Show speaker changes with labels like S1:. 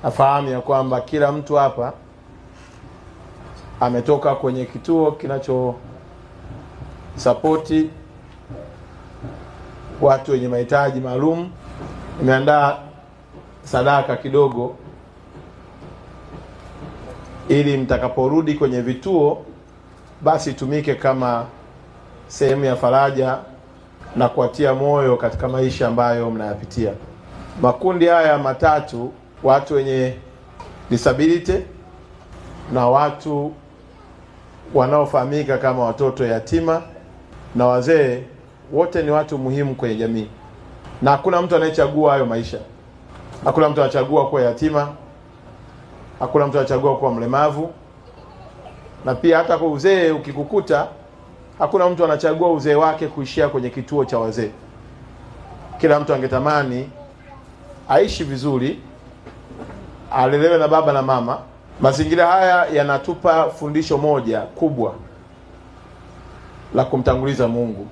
S1: Nafahamu ya kwamba kila mtu hapa ametoka kwenye kituo kinacho sapoti watu wenye mahitaji maalum. Nimeandaa sadaka kidogo ili mtakaporudi kwenye vituo basi tumike kama sehemu ya faraja na kuatia moyo katika maisha ambayo mnayapitia. Makundi haya matatu, watu wenye disability na watu wanaofahamika kama watoto yatima na wazee, wote ni watu muhimu kwenye jamii, na hakuna mtu anayechagua hayo maisha. Hakuna mtu anachagua kuwa yatima, hakuna mtu anachagua kuwa mlemavu, na pia hata kwa uzee ukikukuta, hakuna mtu anachagua uzee wake kuishia kwenye kituo cha wazee. Kila mtu angetamani aishi vizuri, alelewe na baba na mama. Mazingira haya yanatupa fundisho moja kubwa la kumtanguliza Mungu.